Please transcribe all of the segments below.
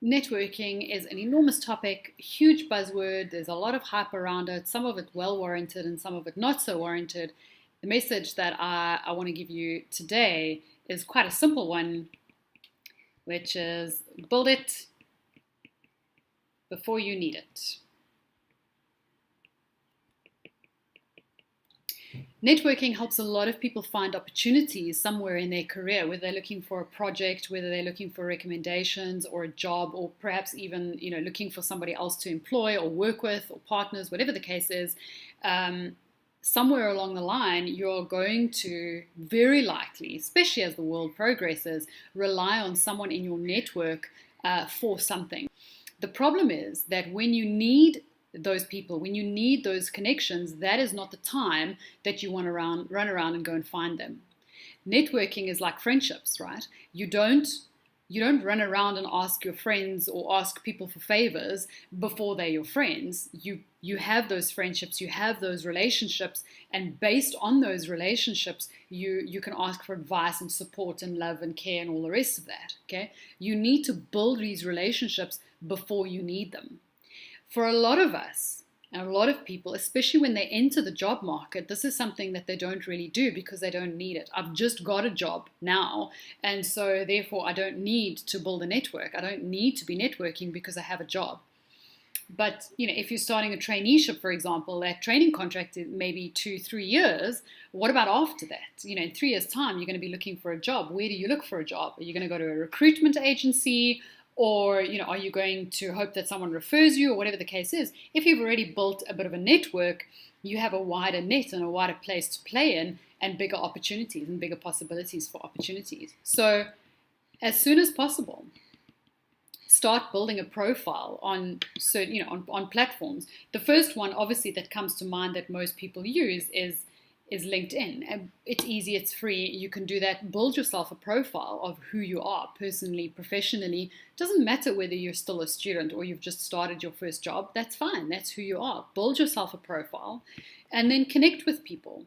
Networking is an enormous topic, huge buzzword. There's a lot of hype around it, some of it well warranted and some of it not so warranted. The message that I want to give you today is quite a simple one, which is build it before you need it. Networking helps a lot of people find opportunities somewhere in their career, whether they're looking for a project, whether they're looking for recommendations or a job, or perhaps even looking for somebody else to employ or work with or partners, whatever the case is. Somewhere along the line, you're going to very likely, especially as the world progresses, rely on someone in your network for something. The problem is that when you need those people, when you need those connections, that is not the time that you want to run around and go and find them. Networking is like friendships, right? You don't run around and ask your friends or ask people for favors before they're your friends. You have those friendships, you have those relationships, and based on those relationships, you can ask for advice and support and love and care and all the rest of that. Okay? You need to build these relationships before you need them. For a lot of us, and a lot of people, especially when they enter the job market, this is something that they don't really do because they don't need it. I've just got a job now, and so therefore I don't need to build a network. I don't need to be networking because I have a job. But if you're starting a traineeship, for example, that training contract is maybe 2-3 years. What about after that? In 3 years' time, you're going to be looking for a job. Where do you look for a job? Are you going to go to a recruitment agency? Or, are you going to hope that someone refers you or whatever the case is? If you've already built a bit of a network, you have a wider net and a wider place to play in and bigger opportunities and bigger possibilities for opportunities. So as soon as possible, start building a profile on certain, on platforms. The first one, obviously, that comes to mind that most people use is LinkedIn. And it's easy, it's free. You can do that. Build yourself a profile of who you are personally, professionally. It doesn't matter whether you're still a student or you've just started your first job. That's fine. That's who you are. Build yourself a profile and then connect with people.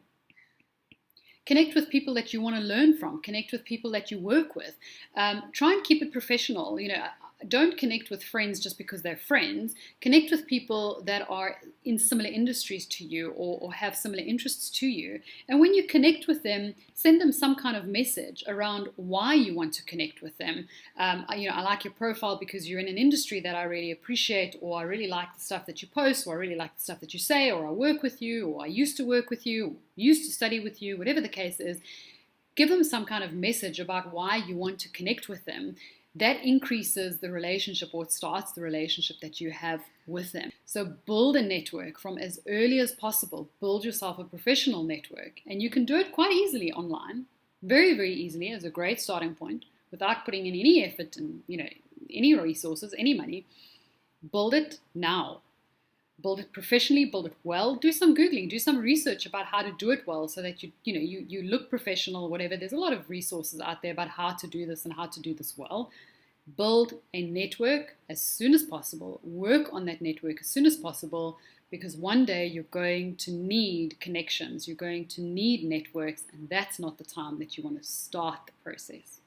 Connect with people that you want to learn from. Connect with people that you work with. Try and keep it professional. Don't connect with friends just because they're friends. Connect with people that are in similar industries to you or have similar interests to you. And when you connect with them, send them some kind of message around why you want to connect with them. I like your profile because you're in an industry that I really appreciate, or I really like the stuff that you post, or I really like the stuff that you say, or I work with you, or I used to work with you, or used to study with you, whatever the case is. Give them some kind of message about why you want to connect with them. That increases the relationship, or it starts the relationship that you have with them. So build a network from as early as possible. Build yourself a professional network. And you can do it quite easily online. Very, very easily, as a great starting point, without putting in any effort and any resources, any money. Build it now. Build it professionally, build it well. Do some Googling, do some research about how to do it well so that you look professional, whatever. There's a lot of resources out there about how to do this and how to do this well. Build a network as soon as possible. Work on that network as soon as possible, because one day you're going to need connections. You're going to need networks, and that's not the time that you want to start the process.